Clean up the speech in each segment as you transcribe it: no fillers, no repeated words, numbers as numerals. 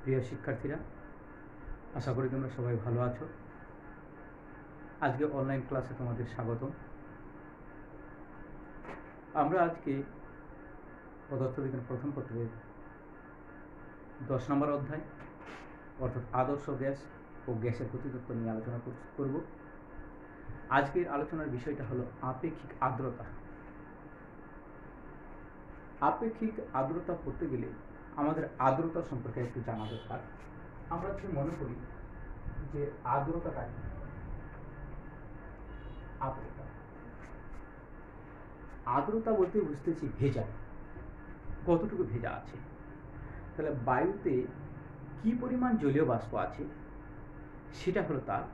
প্রিয় শিক্ষার্থীরা, আশা করি তোমরা সবাই ভালো আছো। আজকে অনলাইন ক্লাসে তোমাদের স্বাগতম। আমরা আজকে পদার্থবিজ্ঞান প্রথম পত্রের 10 নম্বর অধ্যায় অর্থাৎ আদর্শ গ্যাস ও গ্যাসের গতিতত্ত্ব নিয়ে আলোচনা করব। আজকের আলোচনার বিষয়টা হলো আপেক্ষিক আর্দ্রতা। আপেক্ষিক আর্দ্রতা করতে গেলে আমাদের আর্দ্রতা সম্পর্কে একটু জানা দরকার। আমরা যদি মনে করি যে আর্দ্রতাটা কি, আর্দ্রতা বলতে বুঝতেছি ভেজা, কতটুকু ভেজা আছে। তাহলে বায়ুতে কি পরিমাণ জলীয় বাষ্প আছে সেটা হলো তার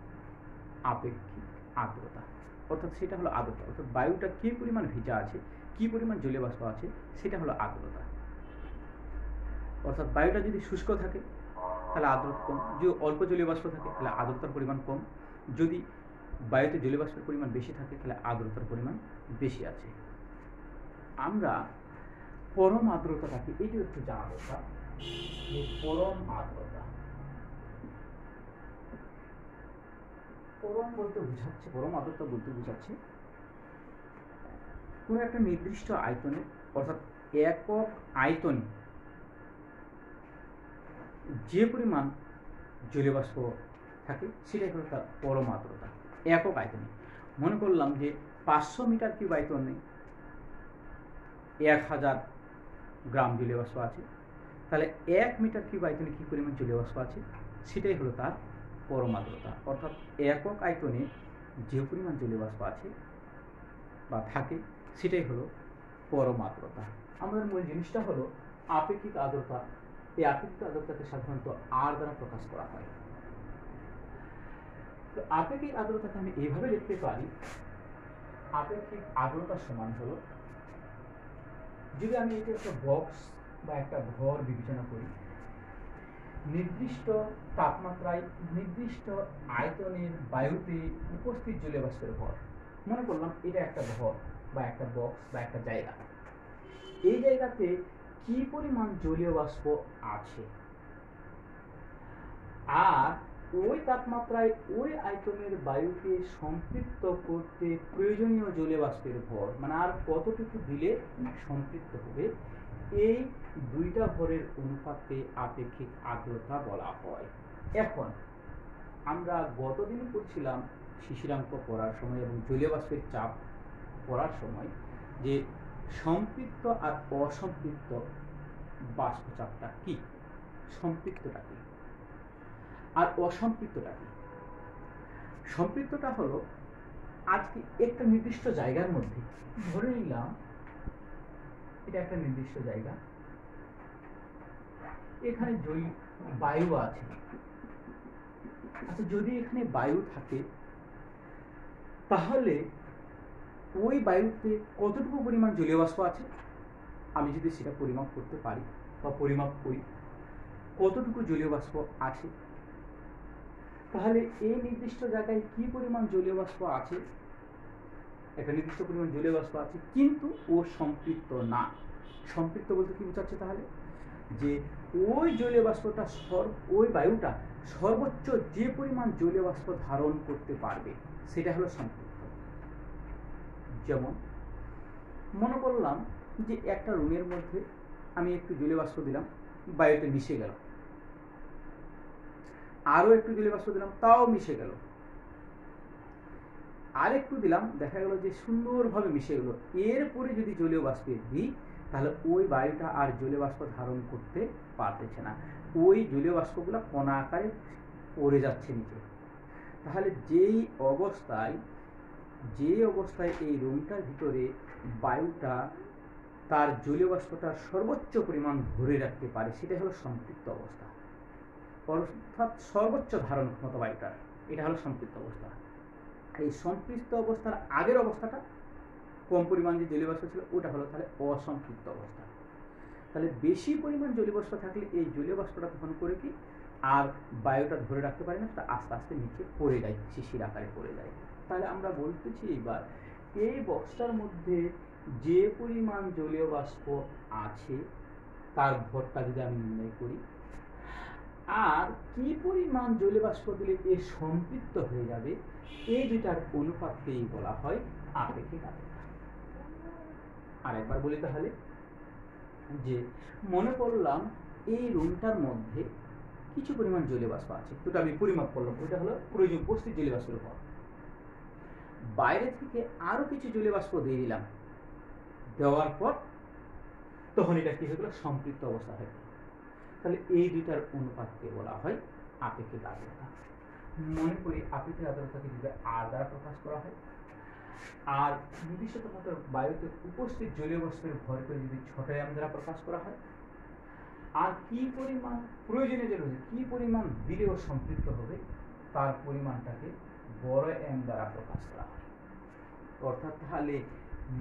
আপেক্ষিক আর্দ্রতা, অর্থাৎ সেটা হলো আর্দ্রতা। অর্থাৎ বায়ুটা কি পরিমাণ ভেজা আছে, কি পরিমাণ জলীয় বাষ্প আছে সেটা হলো আর্দ্রতা। অর্থাৎ বায়ুটা যদি শুষ্ক থাকে তাহলে আর্দ্রতা কম, যদি অল্প জলীয় বাষ্প থাকে তাহলে আর্দ্রতার পরিমাণ কম, যদি বায়ুতে জলীয় বাষ্পের পরিমাণ বেশি থাকে তাহলে আর্দ্রতার পরিমাণ বেশি আছে। আমরা পরম আর্দ্রতাটাকে এইটা একটু জানা দরকার। পরম আর্দ্রতা, পরম আর্দ্রতা বলতে বোঝাচ্ছে কোনো একটা নির্দিষ্ট আয়তনে, অর্থাৎ একক আয়তনে যে পরিমাণ জলীয় বাষ্প থাকে সেটাই হলো তার পরম আর্দ্রতা। একক আয়তনে মনে করলাম যে 500 মিটার কিউব আয়তনে 1000 গ্রাম জলীয় বাষ্প আছে, তাহলে 1 মিটার কিউব আয়তনে কী পরিমাণ জলীয় বাষ্প আছে সেটাই হলো তার পরম আর্দ্রতা। অর্থাৎ একক আয়তনে যে পরিমাণ জলীয় বাষ্প আছে বা থাকে সেটাই হলো পরম আর্দ্রতা। আমাদের মূল জিনিসটা হলো আপেক্ষিক আর্দ্রতা। এই আপেক্ষিক আর্দ্রতাকে সাধারণত আর দ্বারা প্রকাশ করা হয়। তো আপেক্ষিক আর্দ্রতাকে আমি এইভাবে লিখতে পারি, আপেক্ষিক আর্দ্রতা সমান হলো, যদি আমি এটা একটা বক্স বা একটা ঘর বিবেচনা করি, নির্দিষ্ট তাপমাত্রায় নির্দিষ্ট আয়তনের বায়ুতে উপস্থিত জলীয় বাষ্পের ভর। মনে করলাম এটা একটা ঘর বা একটা বক্স বা একটা জায়গা। এই জায়গাতে কি পরিমাণ জলীয় বাষ্প আছে, আর ওই তাপমাত্রায় ওই আয়তনের বায়ুকে সম্পৃক্ত করতে প্রয়োজনীয় জলীয় বাষ্পের ভর, মানে আর কতটুকু দিলে সম্পৃক্ত হবে, এই দুইটা ভরের অনুপাতে আপেক্ষিক আর্দ্রতা বলা হয়। এখন আমরা গতদিন পড়ছিলাম শিশিরাঙ্ক পড়ার সময় এবং জলীয় বাষ্পের চাপ পড়ার সময় যে সম্পৃক্ত আর অসম্পৃক্ত বাষ্পচাপটা কি, সম্পৃক্তটা কি আর অসম্পৃক্তটা কি। সম্পৃক্তটা হলো আজকে একটা নির্দিষ্ট জায়গার মধ্যে, ধরে নিলাম এটা একটা নির্দিষ্ট জায়গা, এখানে বায়ু আছে। আচ্ছা, যদি এখানে বায়ু থাকে তাহলে ওই বায়ুতে কতটুকু পরিমাণ জলীয় বাষ্প আছে আমি যদি সেটা পরিমাপ করতে পারি বা পরিমাপ করি কতটুকু জলীয় বাষ্প আছে, তাহলে এই নির্দিষ্ট জায়গায় কি পরিমাণ জলীয় বাষ্প আছে, একটা নির্দিষ্ট পরিমাণ জলীয় বাষ্প আছে কিন্তু ও সম্পৃক্ত না। সম্পৃক্ত বলতে কি বোঝাচ্ছে, তাহলে যে ওই জলীয় বাষ্পটা ওই বায়ুটা সর্বোচ্চ যে পরিমাণ জলীয় বাষ্প ধারণ করতে পারবে সেটা হলো সম্পৃক্ত। যেমন মনে করলাম যে একটা রুমের মধ্যে আমি একটু জলীয় বাষ্প দিলাম, বায়ুতে মিশে গেল, আরো একটু জলীয় বাষ্প দিলাম, তাও মিশে গেল, আর একটু দিলাম, দেখা গেল যে সুন্দরভাবে মিশে গেল। এরপরে যদি জলীয় বাষ্পে দিই তাহলে ওই বায়ুটা আর জলীয় বাষ্প ধারণ করতে পারতেছে না, ওই জলীয় বাষ্পগুলো কণা আকারে পড়ে যাচ্ছে নিচে। তাহলে যে অবস্থায় এই রুমটার ভিতরে বায়ুটা তার জলীয় বাষ্পটা সর্বোচ্চ পরিমাণ ধরে রাখতে পারে সেটা হলো সম্পৃক্ত অবস্থা, অর্থাৎ সর্বোচ্চ ধারণ ক্ষমতা বায়ুটার, এটা হলো সম্পৃক্ত অবস্থা। এই সম্পৃক্ত অবস্থার আগের অবস্থাটা কম পরিমাণ যে জলীয় বাষ্প ছিল ওটা হলো তাহলে অসম্পৃক্ত অবস্থা। তাহলে বেশি পরিমাণ জলীয় বাষ্প থাকলে এই জলীয় বাষ্পটা তখন করে কি আর বায়ুটা ধরে রাখতে পারে না, সেটা আস্তে আস্তে নিচে পড়ে যায়, শিশির আকারে পড়ে যায়। তাহলে আমরা বলতেছি এইবার এই বক্সটার মধ্যে যে পরিমাণ জলীয় বাষ্প আছে তার ভরটা যদি আমি নির্ণয় করি, আর কি পরিমাণ জলীয় বাষ্প দিলে এ সম্পৃক্ত হয়ে যাবে, এই দুটার অনুপাতকেই বলা হয় আপেক্ষিক আর্দ্রতা। আরেকবার বলি তাহলে, যে মনে করলাম এই রুমটার মধ্যে কিছু পরিমাণ জলীয় বাষ্প আছে, তো আমি পরিমাপ করলাম, ওইটা হলো প্রয়োজন উপস্থিত জলীয় বাষ্পের ভর। বাইরে থেকে আরো কিছু জলীয় বাষ্প দিয়ে দিলাম, দেওয়ার পর তখন এটা কি হয়ে গেল, সম্পৃক্ত অবস্থা হয়ে গেল। তাহলে এই দুইটার অনুপাতকে বলা হয় আপেক্ষিক আর্দ্রতা। মনে করি আপেক্ষিক আর্দ্রতাকে যদি আর দ্বারা প্রকাশ করা হয়, আর নির্দিষ্ট তাপমাত্রার বায়ুতে উপস্থিত জলীয় বাষ্পের ভরকে যদি ছোট m দ্বারা প্রকাশ করা হয়, আর কি পরিমাণ প্রয়োজনীয় জল কি পরিমাণ দিলেও সম্পৃক্ত হবে তার পরিমাণটাকে বড় m দ্বারা প্রকাশ করা হয়। অর্থাৎ তাহলে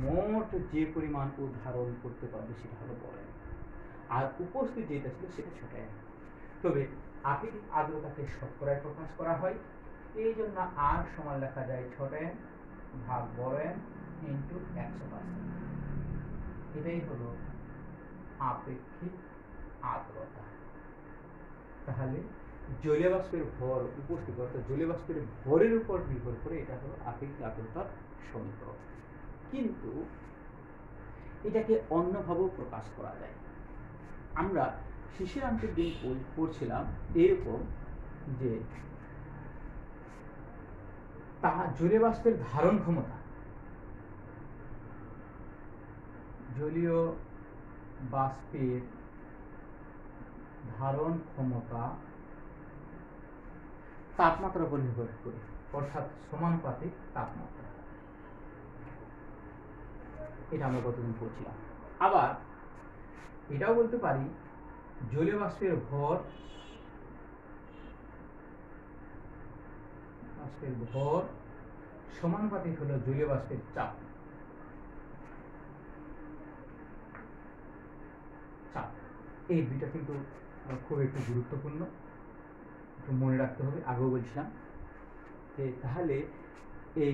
মোট যে পরিমাণ ও ধারণ করতে পারবে সেটা হলো বড় m, আর উপস্থিত যেটা ছিল সেটা ছোট m। তবে আপেক্ষিক আর্দ্রতাকে শতকরায় প্রকাশ করা হয়, এই জন্য আর সমান লেখা যায় ছোট m ভাগ বড় m ইন্টু 100%। এটাই হলো আপেক্ষিক আর্দ্রতা। তাহলে জলীয় বাষ্পের ভর উপস্থিত, অর্থাৎ জলীয় বাষ্পের ভরের উপর নির্ভর করে এটা হলো আপেক্ষিক আর্দ্রতার সমীকরণ। কিন্তু এটাকে অন্যভাবেও প্রকাশ করা যায়। আমরা শিশিরান্তের দিন পড়ছিলাম এরকম যে জলীয় বাষ্পের ধারণ ক্ষমতা, জলীয় বাষ্পের ধারণ ক্ষমতা তাপমাত্রার উপর নির্ভর করে, অর্থাৎ সমানুপাতিক তাপমাত্রা। এটা আমরা গতদিন পড়ছিলাম। আবার এটাও বলতে পারি জলীয় বাষ্পের ভর সমানুপাতিক হলো জলীয় বাষ্পের চাপ। এই দুইটা কিন্তু খুব একটু গুরুত্বপূর্ণ, একটু মনে রাখতে হবে, আগেও বলছিলাম। তাহলে এই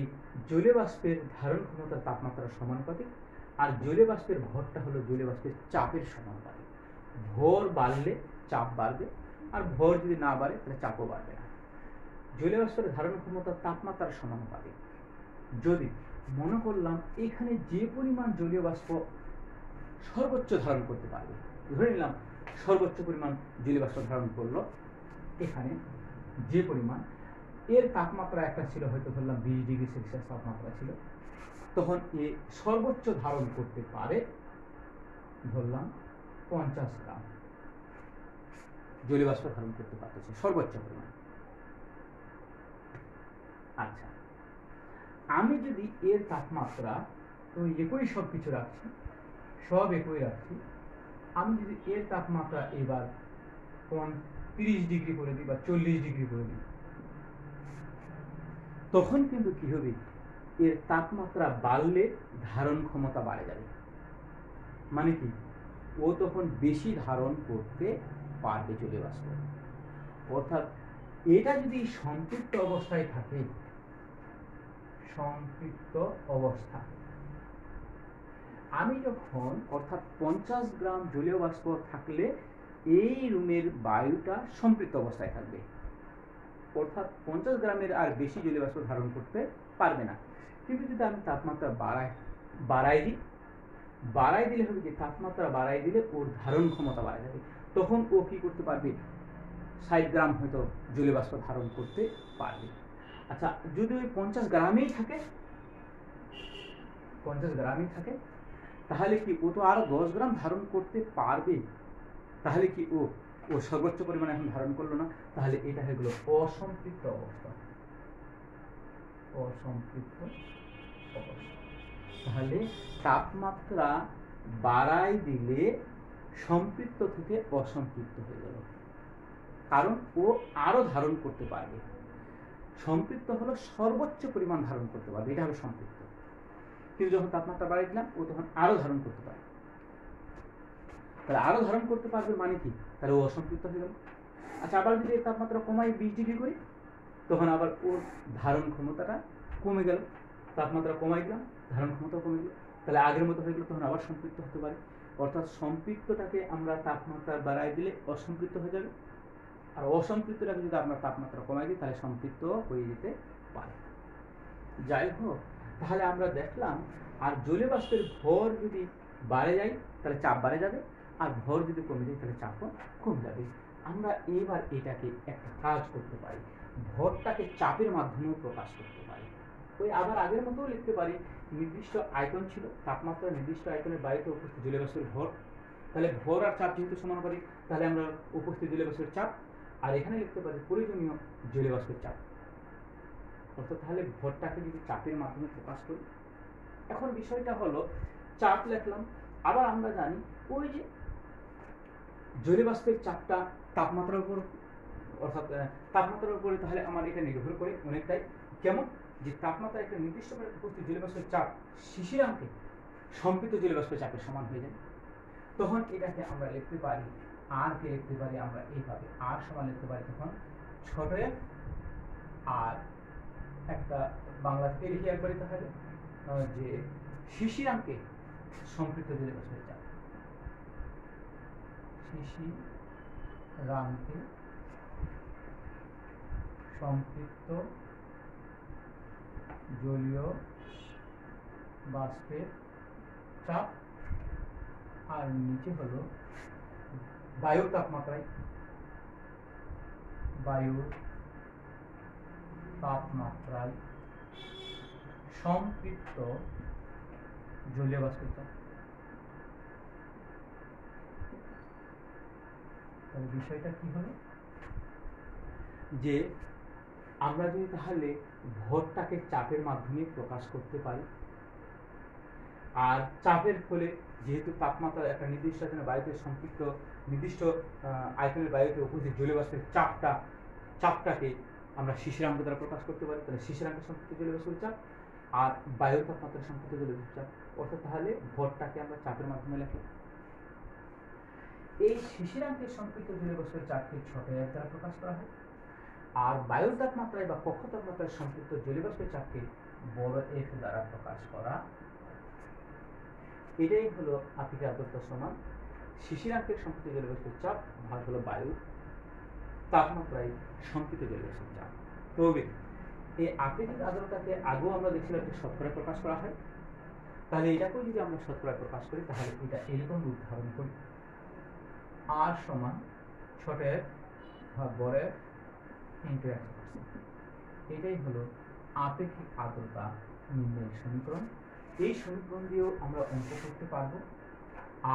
জলীয় বাষ্পের ধারণ ক্ষমতার তাপমাত্রার সমানুপাতিক, আর জলীয় বাষ্পের ভরটা হলো জলীয় বাষ্পের চাপের সমানুপাতিক। ভর বাড়লে চাপ বাড়বে, আর ভর যদি না বাড়ে তাহলে চাপও বাড়বে না। জলীয় বাষ্পের ধারণ ক্ষমতার তাপমাত্রার সমানুপাতিক। যদি মনে করলাম এখানে যে পরিমাণ জলীয় বাষ্প সর্বোচ্চ ধারণ করতে পারবে, ধরে নিলাম সর্বোচ্চ পরিমাণ জলীয় বাষ্প ধারণ করলো, এখানে যে পরিমাণ, এর তাপমাত্রা একটা ছিল হয়তো ধরলাম 20 ডিগ্রি সেলসিয়াস তাপমাত্রা ছিল, তখন এ সর্বোচ্চ ধারণ করতে পারে ধরলাম 50 গ্রাম জলীয় বাষ্প ধারণ করতে পারতেছে সর্বোচ্চ পরিমাণ। আচ্ছা, আমি যদি এর তাপমাত্রা, তো একই সবকিছু রাখছি, সব একই রাখছি, আমি যদি এর তাপমাত্রা এবার 30 ডিগ্রি করে দিই বা 40 ডিগ্রি করে দিই, তখন কিন্তু কি হবে, এর তাপমাত্রা বাড়লে ধারণ ক্ষমতা বাড়ে যাবে। মানে কি, ও তখন বেশি ধারণ করতে পারবে জলীয় বাষ্প। অর্থাৎ এটা যদি সম্পৃক্ত অবস্থায় থাকে, সম্পৃক্ত অবস্থা, আমি যখন অর্থাৎ 50 গ্রাম জলীয় বাষ্প থাকলে এই রুমের বায়ুটা সম্পৃক্ত অবস্থায় থাকবে, অর্থাৎ 50 গ্রামের আর বেশি জলীয় বাষ্প ধারণ করতে পারবে না। কিন্তু যদি আমি তাপমাত্রা বাড়াই দিলে হবে কি, তাপমাত্রা বাড়াই দিলে ওর ধারণ ক্ষমতা বাড়া যাবে, তখন ও কি করতে পারবে, 60 গ্রাম হয়তো জলীয় বাষ্প ধারণ করতে পারবে। আচ্ছা, যদি ওই 50 গ্রামেই থাকে, তাহলে কি ও তো আরো 10 গ্রাম ধারণ করতে পারবে, তাহলে কি ও সর্বোচ্চ পরিমাণে এখন ধারণ করলো না, তাহলে এটা হয়ে গেল অসম্পৃক্ত অবস্থা। তাহলে তাপমাত্রা বাড়াই দিলে সম্পৃক্ত থেকে অসম্পৃক্ত হয়ে গেল, কারণ ও আরো ধারণ করতে পারবে। সম্পৃক্ত হলো সর্বোচ্চ পরিমাণ ধারণ করতে পারবে, এটা হলো সম্পৃক্ত। কিন্তু যখন তাপমাত্রা বাড়াই দিলাম, ও তখন আরো ধারণ করতে পারবে। তাহলে আরো ধারণ করতে পারবে মানে কি, তাহলে ও অসম্পৃক্ত হয়ে গেল। আচ্ছা, আবার যদি তাপমাত্রা কমাই 20 ডিগ্রি করি, তখন আবার ওর ধারণ ক্ষমতাটা কমে গেল, তাপমাত্রা কমাই দিলাম, ধারণ ক্ষমতা কমে গেল, তাহলে আগের মতো হয়ে গেল, তখন আবার সম্পৃক্ত হতে পারে। অর্থাৎ সম্পৃক্তটাকে আমরা তাপমাত্রা বাড়াই দিলে অসম্পৃক্ত হয়ে যাবে, আর অসম্পৃক্তটাকে যদি আমরা তাপমাত্রা কমাই দিই তাহলে সম্পৃক্ত হয়ে যেতে পারে। যাই হোক, তাহলে আমরা দেখলাম আর জলীয় বাষ্পের ভর যদি বাড়ে যায় তাহলে চাপ বাড়ে যাবে, আর ভর যদি কমে যায় তাহলে চাপও কমে যাবে। আমরা এবার এটাকে একটা কাজ করতে পারি, ভরটাকে চাপের মাধ্যমেও প্রকাশ করতে পারি। ওই আবার আগের মতোও লিখতে পারি, নির্দিষ্ট আয়তন ছিল, তাপমাত্রা নির্দিষ্ট আয়তনের বায়ুতে উপস্থিত জলীয় বাষ্পের ভর, তাহলে ভর আর চাপ যেহেতু সমানুপাতিক তাহলে আমরা উপস্থিত জলীয় বাষ্পের চাপ, আর এখানে লিখতে পারি প্রয়োজনীয় জলীয় বাষ্পের চাপ। অর্থাৎ তাহলে ভরটাকে যদি চাপের মাধ্যমে প্রকাশ করি, এখন বিষয়টা হলো চাপ লিখলাম, আবার আমরা জানি ওই যে জলীয় বাষ্পের চাপটা তাপমাত্রার উপর, অর্থাৎ তাপমাত্রার উপরে, তাহলে আমার এটা নির্ভর করে অনেকটাই, কেমন যে তাপমাত্রা একটা নির্দিষ্ট উপস্থিত জলীয় বাষ্পের চাপ শিশিরাঙ্কে সম্পৃক্ত জলীয় বাষ্পের চাপের সমান হয়ে যায়, তখন এটাকে আমরা লিখতে পারি, আর কে লিখতে পারি আমরা এইভাবে, আর সমান লিখতে পারি তখন ছোট f আর একটা বাংলা থেকে লিখে একবারে তাহলে যে শিশিরাঙ্কে সম্পৃক্ত জলীয় বাষ্পের চাপ, শিশিরাঙ্কে সম্পৃক্ত জলীয় বাষ্পের চাপ, আর নিচে হলো বায়ুর তাপমাত্রায়, বায়ুর তাপমাত্রায় সম্পৃক্ত জলীয় বাষ্পের চাপ। তাহলে বিষয়টা কি হলো যে আমরা যদি তাহলে ভরটাকে চাপের মাধ্যমে প্রকাশ করতে পারি, আর চাপের ফলে যেহেতু তাপমাত্রা একটা নির্দিষ্ট আয়তনের বায়ুতে সম্পৃক্ত নির্দিষ্ট আয়তনের বায়ুতে উপস্থিত জলীয় বাষ্পের চাপটাকে আমরা শিশিরাঙ্ক দ্বারা প্রকাশ করতে পারি, তাহলে শিশিরাঙ্কের সম্পৃক্ত জলীয় বাষ্পের চাপ আর বায়ুর তাপমাত্রার সম্পৃক্ত জলীয় বাষ্পের চাপ, অর্থাৎ তাহলে ভরটাকে আমরা চাপের মাধ্যমে লিখি। এই শিশিরাঙ্কের সম্পৃক্ত জলীয় বাষ্পের চাপকে ছোট f দ্বারা প্রকাশ করা হয়, আর বায়ুর তাপমাত্রায় বা কক্ষ তাপমাত্রায় সম্পৃক্ত জলীয় বাষ্পের চাপকে বড় f দ্বারা প্রকাশ করা। এটাই হলো আপেক্ষিক আর্দ্রতা সমান শিশিরাঙ্কের সম্পৃক্ত জলীয় বাষ্পের চাপ ভাগ হলো বায়ুর তাপমাত্রায় সম্পৃক্ত জলীয় বাষ্পের চাপ। তবে এই আপেক্ষিক আর্দ্রতাকে আগেও আমরা দেখছিলাম একটা শতকরা প্রকাশ করা হয়, তাহলে এটাকেও যদি আমরা শতকরা প্রকাশ করি তাহলে এটা এরকম উদাহরণ করি, আর সমান ছোট f ভাগ বড় f ইন্টু 100%। এটাই হলো আপেক্ষিক আর্দ্রতা নির্ণয়ের সমীকরণ। এই সমীকরণ দিয়েও আমরা অঙ্ক করতে পারবো,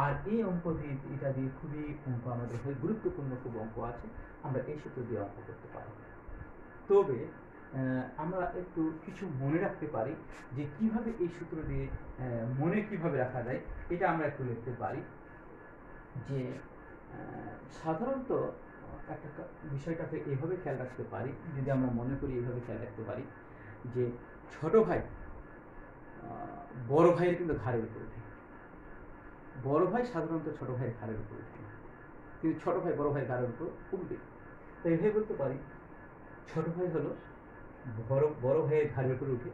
আর এই অঙ্ক দিয়ে এটা দিয়ে খুবই অঙ্ক আমাদের হয় গুরুত্বপূর্ণ খুব অঙ্ক আছে, আমরা এই সূত্র দিয়ে অঙ্ক করতে পারবো। তবে আমরা একটু কিছু মনে রাখতে পারি যে কিভাবে এই সূত্র দিয়ে মনে কিভাবে রাখা যায়, এটা আমরা একটু লিখতে পারি যে সাধারণত একটা বিষয়টাকে এভাবে খেয়াল রাখতে পারি, যদি আমরা মনে করি এইভাবে খেয়াল রাখতে পারি যে ছোট ভাই বড় ভাইয়ের কিন্তু ঘাড়ের উপর ওঠে, বড় ভাই সাধারণত ছোট ভাইয়ের ঘাড়ের উপর ওঠে, কিন্তু ছোট ভাই বড় ভাইয়ের ঘাড়ের উপর উঠবে। তাই এভাবে বলতে পারি ছোট ভাই হলো বড় ভাইয়ের ঘাড়ের উপর উঠে,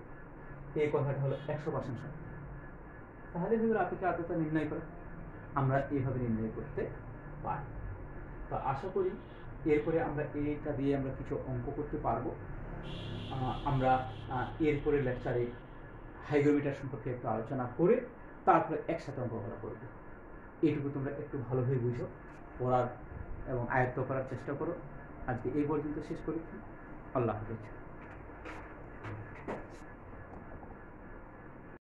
এই কথাটা হলো 100% সত্য। তাহলে এভাবে আপেক্ষিক আর্দ্রতা নির্ণয় করা আমরা এইভাবে নির্ণয় করতে পারি। তো আশা করি এরপরে আমরা এইটা দিয়ে আমরা কিছু অঙ্ক করতে পারবো। আমরা এরপরে লেকচারে হাইগ্রোমিটার সম্পর্কে একটু আলোচনা করে তারপরে একসাথে অঙ্ক করা করবো। এইটুকু তোমরা একটু ভালোভাবে বুঝো, পড়ার এবং আয়ত্ত করার চেষ্টা করো। আজকে এই পর্যন্ত শেষ করি। আল্লাহ হাফেজ।